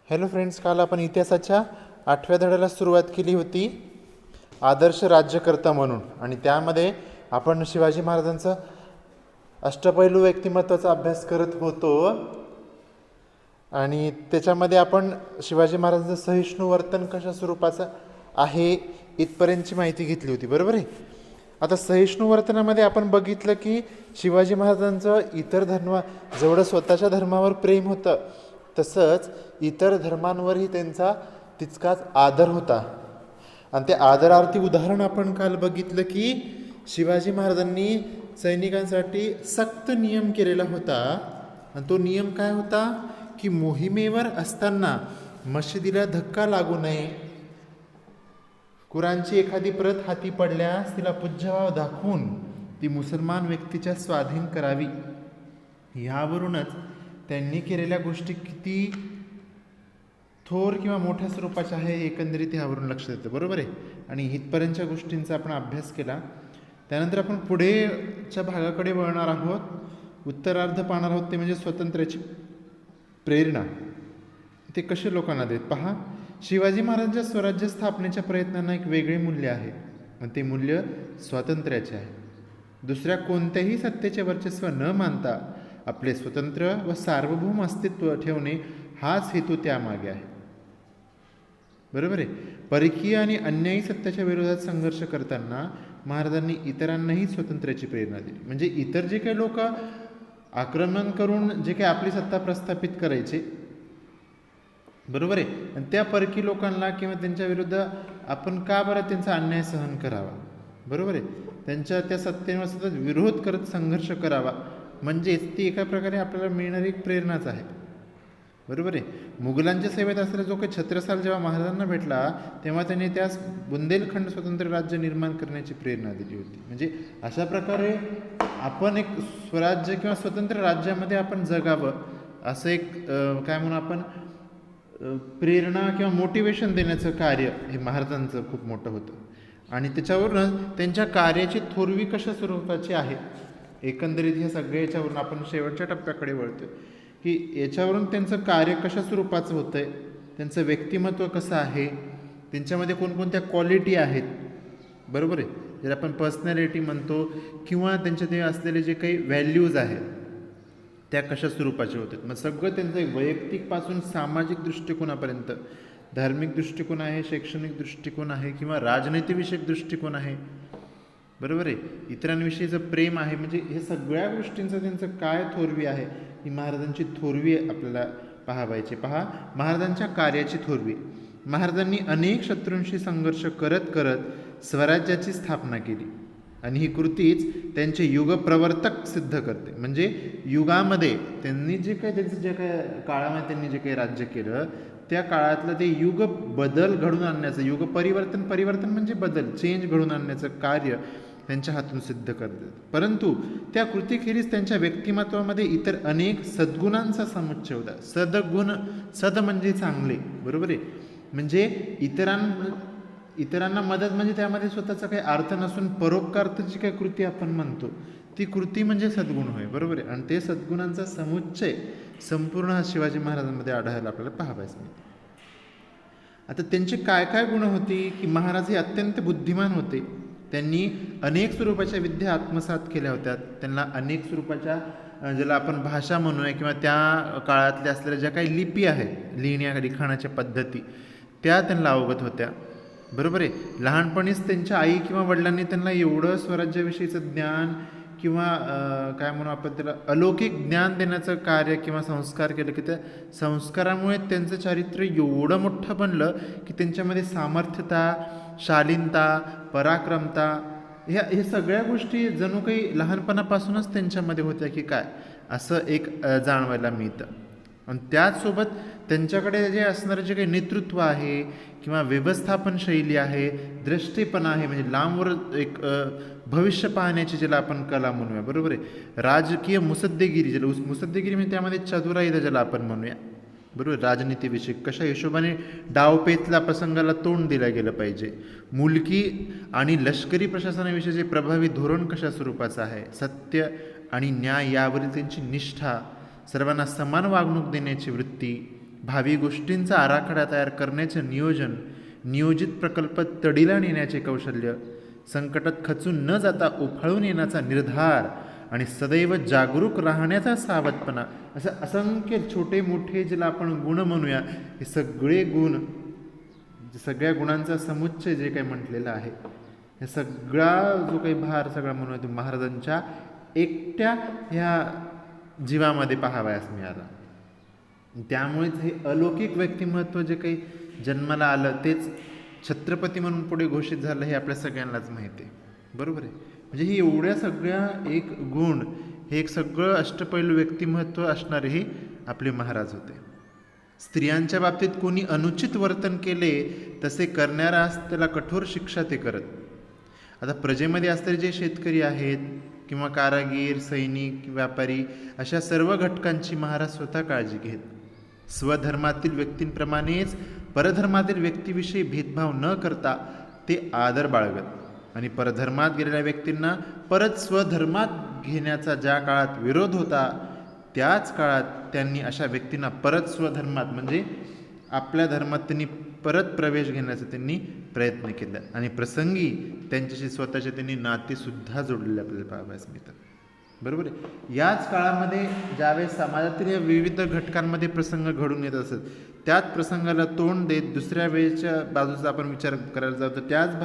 Hello friends, काल आपण इतिहासाच्या 8व्या धड्याला सुरुवात केली होती आदर्श राज्यकर्ता म्हणून. आणि त्यामध्ये आपण शिवाजी महाराजांचा अष्टपैलू व्यक्तिमत्वाचा अभ्यास करत होतो. आणि त्याच्यामध्ये आपण शिवाजी महाराजांचं सहिष्णू वर्तन कशा स्वरूपाचं आहे इथपर्यंतची माहिती घेतली होती, बरोबर आहे. आता सहिष्णू वर्तनामध्ये आपण बघितलं की शिवाजी महाराजांचं इतर जेवढं स्वतःच्या धर्मावर प्रेम होतं तसंच इतर धर्मांवरही त्यांचा तितकाच आदर होता. आणि त्या आदरार्थी उदाहरण आपण काल बघितलं की शिवाजी महाराजांनी सैनिकांसाठी सक्त नियम केलेला होता. आणि तो नियम काय होता की मोहिमेवर असताना मशिदीला धक्का लागू नये, कुराणची एखादी प्रत हाती पडल्यास तिला पूज्यभाव दाखवून ती मुसलमान व्यक्तीच्या स्वाधीन करावी. ह्यावरूनच त्यांनी केलेल्या गोष्टी किती थोर किंवा मोठ्या स्वरूपाच्या आहे एकंदरीत ह्यावरून लक्षात येतं, बरोबर आहे. आणि इथपर्यंतच्या गोष्टींचा आपण अभ्यास केला. त्यानंतर आपण पुढेच्या भागाकडे वळणार आहोत. उत्तरार्ध पाहणार आहोत ते म्हणजे स्वातंत्र्याची प्रेरणा. ते कसे लोकांना देत पहा. शिवाजी महाराजांच्या स्वराज्य स्थापनेच्या प्रयत्नांना एक वेगळे मूल्य आहे आणि ते मूल्य स्वातंत्र्याचे आहे. दुसऱ्या कोणत्याही सत्तेचे वर्चस्व न मानता आपले स्वतंत्र व सार्वभौम अस्तित्व ठेवणे हाच हेतू त्यामागे आहे, बरोबर आहे. परकीय आणि अन्यायी सत्तेच्या विरोधात संघर्ष करताना महाराजांनी इतरांनाही स्वातंत्र्याची प्रेरणा दिली. म्हणजे इतर जे काही लोक आक्रमण करून जे काही आपली सत्ता प्रस्थापित करायचे, बरोबर आहे, आणि त्या परकी लोकांना किंवा त्यांच्या विरुद्ध आपण का बरं त्यांचा अन्याय सहन करावा, बरोबर आहे. त्यांच्या त्या सत्तेवर सतत विरोध करत संघर्ष करावा, म्हणजेच ती एका प्रकारे आपल्याला मिळणारी एक प्रेरणाच आहे, बरोबर आहे. मुघलांच्या सेवेत असलेला जो काही छत्रसाल जेव्हा महाराजांना भेटला तेव्हा त्यांनी त्यास बुंदेलखंड स्वतंत्र राज्य निर्माण करण्याची प्रेरणा दिली होती. म्हणजे अशा प्रकारे आपण एक स्वराज्य किंवा स्वतंत्र राज्यामध्ये आपण जगावं असं एक काय म्हणून आपण प्रेरणा किंवा मोटिवेशन देण्याचं कार्य हे महाराजांचं खूप मोठं होतं. आणि त्याच्यावरून त्यांच्या कार्याची थोरवी कशा स्वरूपाची आहे एकंदरीत हे सगळ्या याच्यावरून आपण शेवटच्या टप्प्याकडे वळतो की याच्यावरून त्यांचं कार्य कशा स्वरूपाचं होतं आहे, त्यांचं व्यक्तिमत्व कसं आहे, त्यांच्यामध्ये कोणकोणत्या क्वालिटी आहेत, बरोबर आहे, जर आपण पर्सनॅलिटी म्हणतो, किंवा त्यांच्या ते असलेले जे काही व्हॅल्यूज आहेत त्या कशा स्वरूपाचे होतात. मग सगळं त्यांचं वैयक्तिकपासून सामाजिक दृष्टिकोनापर्यंत धार्मिक दृष्टिकोन आहे, शैक्षणिक दृष्टिकोन आहे किंवा राजनीतिविषयक दृष्टिकोन आहे, बरोबर आहे, इतरांविषयीचं प्रेम आहे. म्हणजे हे सगळ्या गोष्टींचं त्यांचं काय थोरवी आहे ही महाराजांची थोरवी आपल्याला पाहावायची. पहा, महाराजांच्या कार्याची थोरवी. महाराजांनी अनेक शत्रूंशी संघर्ष करत करत स्वराज्याची स्थापना केली आणि ही कृतीच त्यांचे युगप्रवर्तक सिद्ध करते. म्हणजे युगामध्ये त्यांनी जे काही काळामध्ये त्यांनी जे काही राज्य केलं त्या काळातलं ते युग बदल घडून आणण्याचं, युग परिवर्तन म्हणजे बदल, चेंज घडून आणण्याचं कार्य त्यांच्या हातून सिद्ध करतात. परंतु त्या कृतीखेरीज त्यांच्या व्यक्तिमत्वामध्ये इतर अनेक सद्गुणांचा समुच्चय होता. सद म्हणजे चांगले, बरोबर आहे. म्हणजे इतरांना मदत म्हणजे त्यामध्ये स्वतःचा काही अर्थ नसून परोपकाराची काही कृती आपण म्हणतो ती कृती म्हणजे सद्गुण होय, बरोबर आहे. आणि ते सद्गुणांचा समुच्चय संपूर्ण शिवाजी महाराजांमध्ये आढळायला आपल्याला पाहायचं मिळते. आता त्यांचे काय काय गुण होती की महाराज हे अत्यंत बुद्धिमान होते. त्यांनी अनेक स्वरूपाच्या विद्या आत्मसात केल्या होत्या. त्यांना अनेक स्वरूपाच्या ज्याला आपण भाषा म्हणूया किंवा त्या काळातल्या असलेल्या ज्या काही लिपी आहेत, लिखाणाच्या पद्धती, त्या त्यांना अवगत होत्या, बरोबर आहे. लहानपणीच त्यांच्या आई किंवा वडिलांनी त्यांना एवढं स्वराज्याविषयीचं ज्ञान किंवा काय म्हणू आपण त्याला अलौकिक ज्ञान देण्याचं कार्य किंवा संस्कार केलं की त्या संस्कारामुळे त्यांचं चारित्र्य एवढं मोठं बनलं की त्यांच्यामध्ये सामर्थ्यता, शालीनता, पराक्रमता हे सगळ्या गोष्टी जणू काही लहानपणापासूनच त्यांच्यामध्ये होत्या की काय असं एक जाणवायला मिळतं. आणि त्याचसोबत त्यांच्याकडे जे असणारं जे काही नेतृत्व आहे किंवा व्यवस्थापन शैली आहे, दृष्टीपणा आहे, म्हणजे लांबवर एक भविष्य पाहण्याची ज्याला आपण कला म्हणूया, बरोबर आहे. राजकीय मुसद्देगिरी, ज्याला मुसद्देगिरी म्हणजे त्यामध्ये चतुराई ज्याला आपण म्हणूया, बरोबर. राजनीतीविषयी कशा हिशोबाने डावपेचला प्रसंगाला तोंड दिलं गेलं पाहिजे, मुलकी आणि लष्करी प्रशासनाविषयीचे प्रभावी धोरण कशा स्वरूपाचं आहे, सत्य आणि न्याय यावरील त्यांची निष्ठा, सर्वांना समान वागणूक देण्याची वृत्ती, भावी गोष्टींचा आराखडा तयार करण्याचं नियोजन, नियोजित प्रकल्प तडीला नेण्याचे कौशल्य, संकटात खचून न जाता उफाळून येण्याचा निर्धार आणि सदैव जागरूक राहण्याचा सावधपणा, असं असंख्य छोटे मोठे ज्याला आपण गुण म्हणूया, हे सगळे गुण, सगळ्या गुणांचा समुच्चय जे काही म्हटलेलं आहे, हे सगळा जो काही भार सगळा म्हणूया तो महाराजांच्या एकट्या ह्या जीवामध्ये पाहावयास मिळाला. त्यामुळेच हे अलौकिक व्यक्तिमत्व जे काही जन्माला आलं तेच छत्रपती म्हणून पुढे घोषित झालं, हे आपल्या सगळ्यांनाच माहिती आहे. बरोबर आहे. म्हणजे ही एवढ्या सगळ्या एक गुण, हे एक सगळं अष्टपैलू व्यक्तिमत्व असणारे हे आपले महाराज होते. स्त्रियांच्या बाबतीत कोणी अनुचित वर्तन केले तसे करणाऱ्यास त्याला कठोर शिक्षा ते करत. आता प्रजेमध्ये असणारे जे शेतकरी आहेत किंवा कारागीर, सैनिक, व्यापारी, अशा सर्व घटकांची महाराज स्वतः काळजी घेत. स्वधर्मातील व्यक्तींप्रमाणेच परधर्मातील व्यक्तीविषयी भेदभाव न करता ते आदर बाळगत आणि परधर्मात गेलेल्या व्यक्तींना परत स्वधर्मात घेण्याचा ज्या काळात विरोध होता त्याच काळात त्यांनी अशा व्यक्तींना परत स्वधर्मात म्हणजे आपल्या धर्मात त्यांनी परत प्रवेश घेण्याचा त्यांनी प्रयत्न केला आणि प्रसंगी त्यांच्याशी स्वतःचे त्यांनी नातेसुद्धा जोडलेले आपल्याला पाहावयास मिळतात. बरोबर आहे. याच काळामध्ये ज्यावेळेस समाजातील या विविध घटकांमध्ये प्रसंग घडून येत असत, त्याच प्रसंगाला तोंड देत दुसऱ्या वेळेच्या बाजूचा आपण विचार करायला जातो, त्याच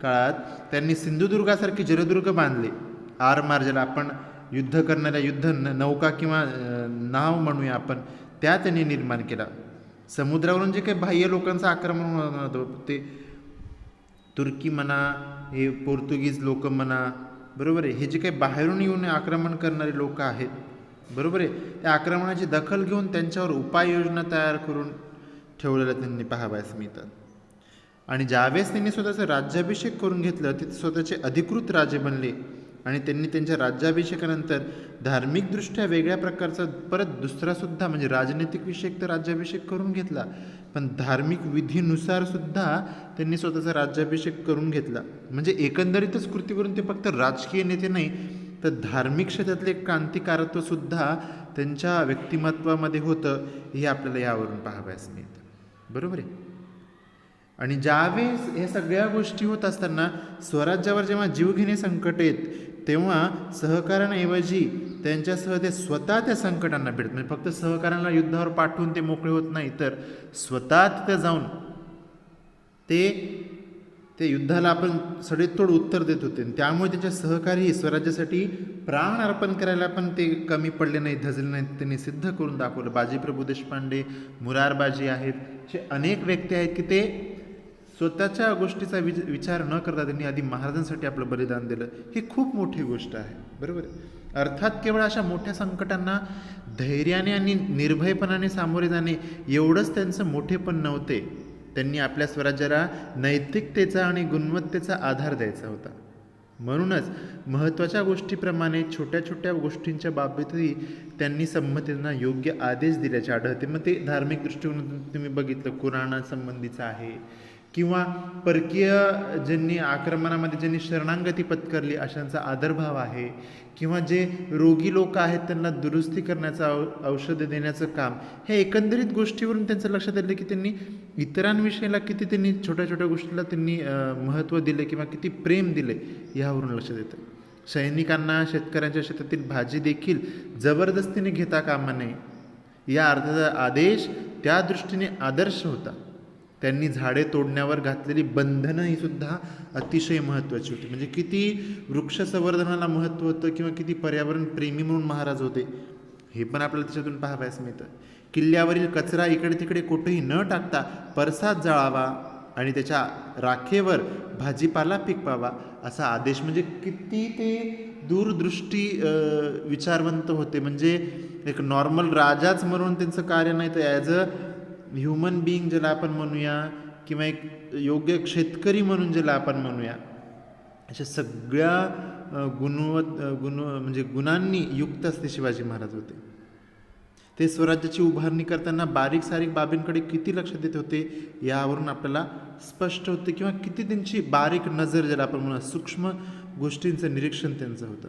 काळात त्यांनी सिंधुदुर्गासारखे जलदुर्ग बांधले. आरमार ज्याला आपण युद्ध करणाऱ्या युद्ध नौका किंवा नाव म्हणूया आपण, त्या त्यांनी निर्माण केला. समुद्रावरून जे काही बाह्य लोकांचं आक्रमण होतं, ते तुर्की म्हणा, हे पोर्तुगीज लोक म्हणा, बरोबर आहे, हे जे काही बाहेरून येऊन आक्रमण करणारे लोक आहेत, बरोबर आहे, त्या आक्रमणाची दखल घेऊन त्यांच्यावर उपाययोजना तयार करून ठेवलेल्या त्यांनी पाहावयास मिळतात. आणि ज्यावेळेस त्यांनी स्वतःचा राज्याभिषेक करून घेतलं, ते स्वतःचे अधिकृत राजे बनले आणि त्यांनी त्यांच्या राज्याभिषेकानंतर धार्मिकदृष्ट्या वेगळ्या प्रकारचा परत दुसरासुद्धा म्हणजे राजनैतिक विषयक तर राज्याभिषेक करून घेतला, पण धार्मिक विधीनुसार सुद्धा त्यांनी स्वतःचा राज्याभिषेक करून घेतला. म्हणजे एकंदरीतच कृतीवरून ते फक्त राजकीय नेते नाही, तर धार्मिक क्षेत्रातले क्रांतिकारत्वसुद्धा त्यांच्या व्यक्तिमत्वामध्ये होतं, हे आपल्याला यावरून पाहावयास मिळतं. बरोबर आहे. आणि ज्यावेळेस हे सगळ्या गोष्टी होत असताना स्वराज्यावर जेव्हा जीवघेणे संकट येत, तेव्हा सहकाऱ्यांऐवजी त्यांच्यासह ते स्वतः त्या संकटांना भिडत. म्हणजे फक्त सहकाऱ्यांना युद्धावर पाठवून ते मोकळे होत नाही, तर स्वतः तिथं जाऊन ते युद्धाला आपण सडेतोड उत्तर देत होते. त्यामुळे त्यांच्या सहकारी स्वराज्यासाठी प्राण अर्पण करायला पण ते कमी पडले नाही, धजले नाहीत. त्यांनी सिद्ध करून दाखवलं. बाजीप्रभू देशपांडे, मुरारबाजी आहेत, असे अनेक व्यक्ती आहेत की ते स्वतःच्या गोष्टीचा विचार न करता त्यांनी आधी महाराजांसाठी आपलं बलिदान दिलं. ही खूप मोठी गोष्ट आहे. बरोबर आहे. अर्थात केवळ अशा मोठ्या संकटांना धैर्याने आणि निर्भयपणाने सामोरे जाणे एवढंच त्यांचं मोठेपण नव्हते. त्यांनी आपल्या स्वराज्याला नैतिकतेचा आणि गुणवत्तेचा आधार द्यायचा होता. म्हणूनच महत्त्वाच्या गोष्टीप्रमाणे छोट्या छोट्या गोष्टींच्या बाबतीतही त्यांनी संमतींना योग्य आदेश दिल्याचे आढळते. मग ते धार्मिक दृष्टीकोनातून तुम्ही बघितलं, कुराणासंबंधीचं आहे किंवा परकीय ज्यांनी आक्रमणामध्ये ज्यांनी शरणागती पत्करली अशांचा आदरभाव आहे, किंवा जे रोगी लोक आहेत त्यांना दुरुस्ती करण्याचं, औषधं देण्याचं काम, हे एकंदरीत गोष्टीवरून त्यांचं लक्षात आलं की त्यांनी इतरांविषयीला किती त्यांनी छोट्या छोट्या गोष्टीला त्यांनी महत्त्व दिले किंवा किती प्रेम दिले, यावरून लक्षात येतं. सैनिकांना शेतकऱ्यांच्या शेतातील भाजी देखील जबरदस्तीने घेता कामा नये, या अर्थाचा आदेश त्या दृष्टीने आदर्श होता. त्यांनी झाडे तोडण्यावर घातलेली बंधनं ही सुद्धा अतिशय महत्त्वाची होती. म्हणजे किती वृक्ष संवर्धनाला महत्त्व होतं किंवा किती पर्यावरण प्रेमी म्हणून महाराज होते, हे पण आपल्याला त्याच्यातून पाहावयास मिळतं. किल्ल्यावरील कचरा इकडे तिकडे कुठेही न टाकता परसात जाळावा आणि त्याच्या राखेवर भाजीपाला पिकवावा, असा आदेश. म्हणजे किती ते दूरदृष्टी विचारवंत होते. म्हणजे एक नॉर्मल राजाच म्हणून त्यांचं कार्य नाही, तर ॲज अ ह्युमन बिईंग ज्याला आपण म्हणूया, किंवा एक योग्य शेतकरी म्हणून ज्याला आपण म्हणूया, अशा सगळ्या म्हणजे गुणांनी युक्त असते शिवाजी महाराज होते. ते स्वराज्याची उभारणी करताना बारीक सारीक बाबींकडे किती लक्ष देत होते, यावरून आपल्याला स्पष्ट होते, किंवा किती त्यांची बारीक नजर ज्याला आपण म्हणूया, सूक्ष्म गोष्टींचं निरीक्षण त्यांचं होतं.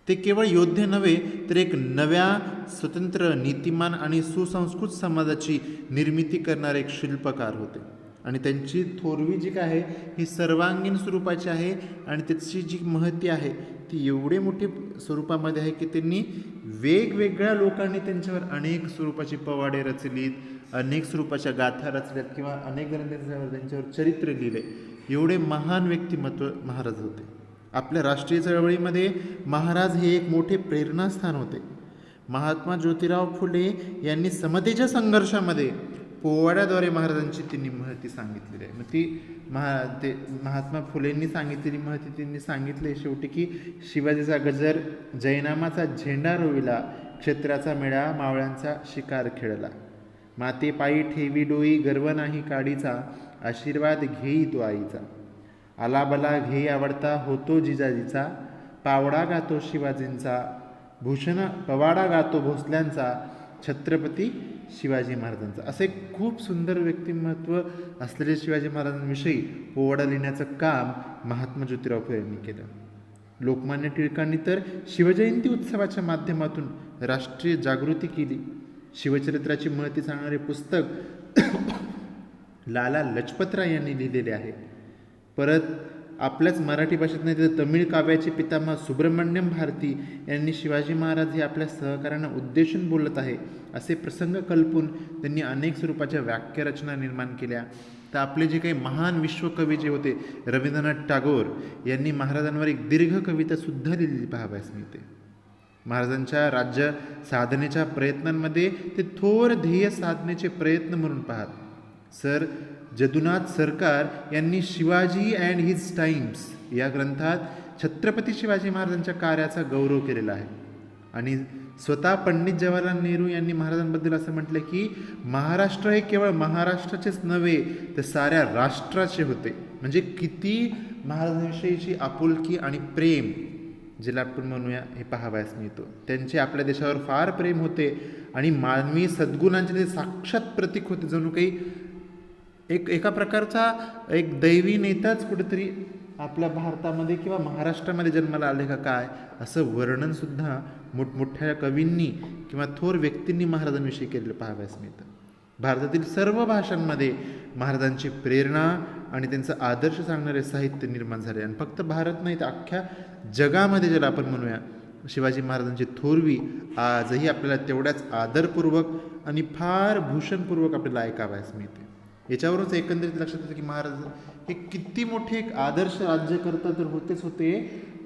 ते केवळ योद्धे नव्हे तर एक नव्या स्वतंत्र, नीतिमान आणि सुसंस्कृत समाजाची निर्मिती करणारे एक शिल्पकार होते. आणि त्यांची थोरवी जी काय आहे ही सर्वांगीण स्वरूपाची आहे आणि त्याची जी महती आहे ती एवढी मोठी स्वरूपामध्ये आहे की त्यांनी वेगवेगळ्या लोकांनी त्यांच्यावर अनेक स्वरूपाची पवाडे रचलीत, अनेक स्वरूपाच्या गाथा रचल्यात किंवा अनेक ग्रंथांच्यावर त्यांच्यावर चरित्र लिहिले. एवढे महान व्यक्तिमत्व महाराज होते. आपल्या राष्ट्रीय चळवळीमध्ये महाराज हे एक मोठे प्रेरणास्थान होते. महात्मा ज्योतिराव फुले यांनी समतेच्या संघर्षामध्ये पोवाड्याद्वारे महाराजांची त्यांनी महती सांगितलेली आहे. मग ती महात्मा फुलेंनी सांगितलेली महती त्यांनी सांगितले शेवटी की शिवाजीचा गजर जयनामाचा झेंडा रोविला, क्षत्राचा मेळा मावळ्यांचा शिकार खेळला, माते पायी ठेवी डोई गर्व नाही काडीचा, आशीर्वाद घेई तो आईचा, आलाबला घेई आवडता होतो जिजाजीचा, पावडा गातो शिवाजींचा, भूषण पवाडा गातो भोसल्यांचा, छत्रपती शिवाजी महाराजांचा. असं एक खूप सुंदर व्यक्तिमत्व असलेले शिवाजी महाराजांविषयी पोवाडा लिहिण्याचं काम महात्मा ज्योतिराव फुले यांनी केलं. लोकमान्य टिळकांनी तर शिवजयंती उत्सवाच्या माध्यमातून राष्ट्रीय जागृती केली. शिवचरित्राची महती सांगणारे पुस्तक लाला लजपतराय यांनी लिहिलेले आहे. परत आपल्याच मराठी भाषेत नाही तर तमिळ काव्याचे पितामह सुब्रमण्यम भारती यांनी शिवाजी महाराज हे आपल्या सहकाऱ्यांना उद्देशून बोलत आहे असे प्रसंग कल्पून त्यांनी अनेक स्वरूपाच्या वाक्यरचना निर्माण केल्या. तर आपले जे काही महान विश्वकवी जे होते रवींद्रनाथ टागोर यांनी महाराजांवर एक दीर्घ कवितासुद्धा लिहिलेली पाहावयास मिळते. महाराजांच्या राज्य साधनेच्या प्रयत्नांमध्ये ते थोर ध्येय साधनेचे प्रयत्न म्हणून पाहत. सर जदुनाथ सरकार यांनी शिवाजी अँड हिज टाइम्स या ग्रंथात छत्रपती शिवाजी महाराजांच्या कार्याचा गौरव केलेला आहे. आणि स्वतः पंडित जवाहरलाल नेहरू यांनी महाराजांबद्दल असं म्हटलं की महाराष्ट्र हे केवळ महाराष्ट्राचेच नव्हे तर साऱ्या राष्ट्राचे होते. म्हणजे किती महाराजांविषयीची आपुलकी आणि प्रेम ज्याला आपण म्हणूया हे पाहावयास मिळतो. त्यांचे आपल्या देशावर फार प्रेम होते आणि मानवी सद्गुणांचे ते साक्षात प्रतीक होते. जणू काही एका प्रकारचा एक दैवी नेताच कुठेतरी आपल्या भारतामध्ये किंवा महाराष्ट्रामध्ये जन्माला आले का काय असं वर्णनसुद्धा मोठमोठ्या कवींनी किंवा थोर व्यक्तींनी महाराजांविषयी केलेलं पाहावयास मिळतं. भारतातील सर्व भाषांमध्ये महाराजांची प्रेरणा आणि त्यांचा आदर्श सांगणारे साहित्य निर्माण झाले. आणि फक्त भारत नाही तर अख्ख्या जगामध्ये ज्याला आपण म्हणूया शिवाजी महाराजांची थोरवी आजही आपल्याला तेवढ्याच आदरपूर्वक आणि फार भूषणपूर्वक आपल्याला ऐकावयास मिळते. याच्यावरूनच एकंदरीत लक्षात येतं की महाराज हे किती मोठे एक आदर्श राज्यकर्ता तर होतेच होते,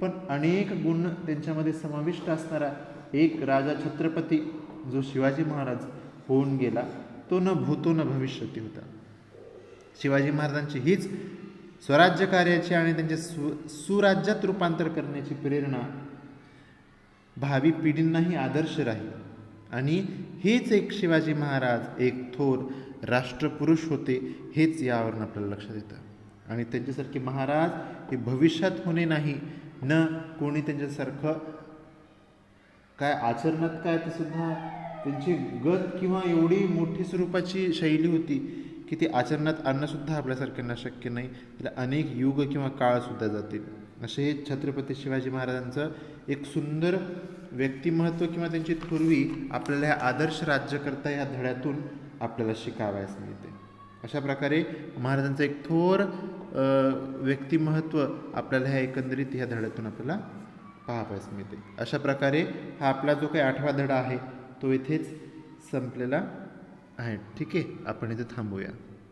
पण अनेक गुण त्यांच्यामध्ये समाविष्ट असणारा एक राजा छत्रपती जो शिवाजी महाराज होऊन गेला तो न भूतो न भविष्यती होता. शिवाजी महाराजांची हीच स्वराज्य कार्याची आणि त्यांचे सुराज्यात रूपांतर करण्याची प्रेरणा भावी पिढींनाही आदर्श राहील. आणि हेच एक शिवाजी महाराज एक थोर राष्ट्रपुरुष होते हेच यावरून आपल्याला लक्षात येतं. आणि त्यांच्यासारखे महाराज हे भविष्यात होणे नाही न कोणी त्यांच्यासारखं काय आचरणात काय ते सुद्धा त्यांची गत किंवा एवढी मोठी स्वरूपाची शैली होती की ती आचरणात आणणंसुद्धा आपल्यासारख्यांना शक्य नाही. त्याला अनेक युग किंवा काळसुद्धा जातील. असे हे छत्रपती शिवाजी महाराजांचं एक सुंदर व्यक्तिमत्व किंवा त्यांची थोरवी आपल्याला ह्या आदर्श राज्यकर्ता या धड्यातून आपल्याला शिकावयास मिळते. अशा प्रकारे महाराजांचं एक थोर व्यक्तिमत्व आपल्याला ह्या एकंदरीत ह्या धड्यातून आपल्याला पाहावयास मिळते. अशा प्रकारे हा आपला जो काही 8वा धडा आहे तो इथेच संपलेला आहे. ठीक आहे, आपण इथे थांबूया.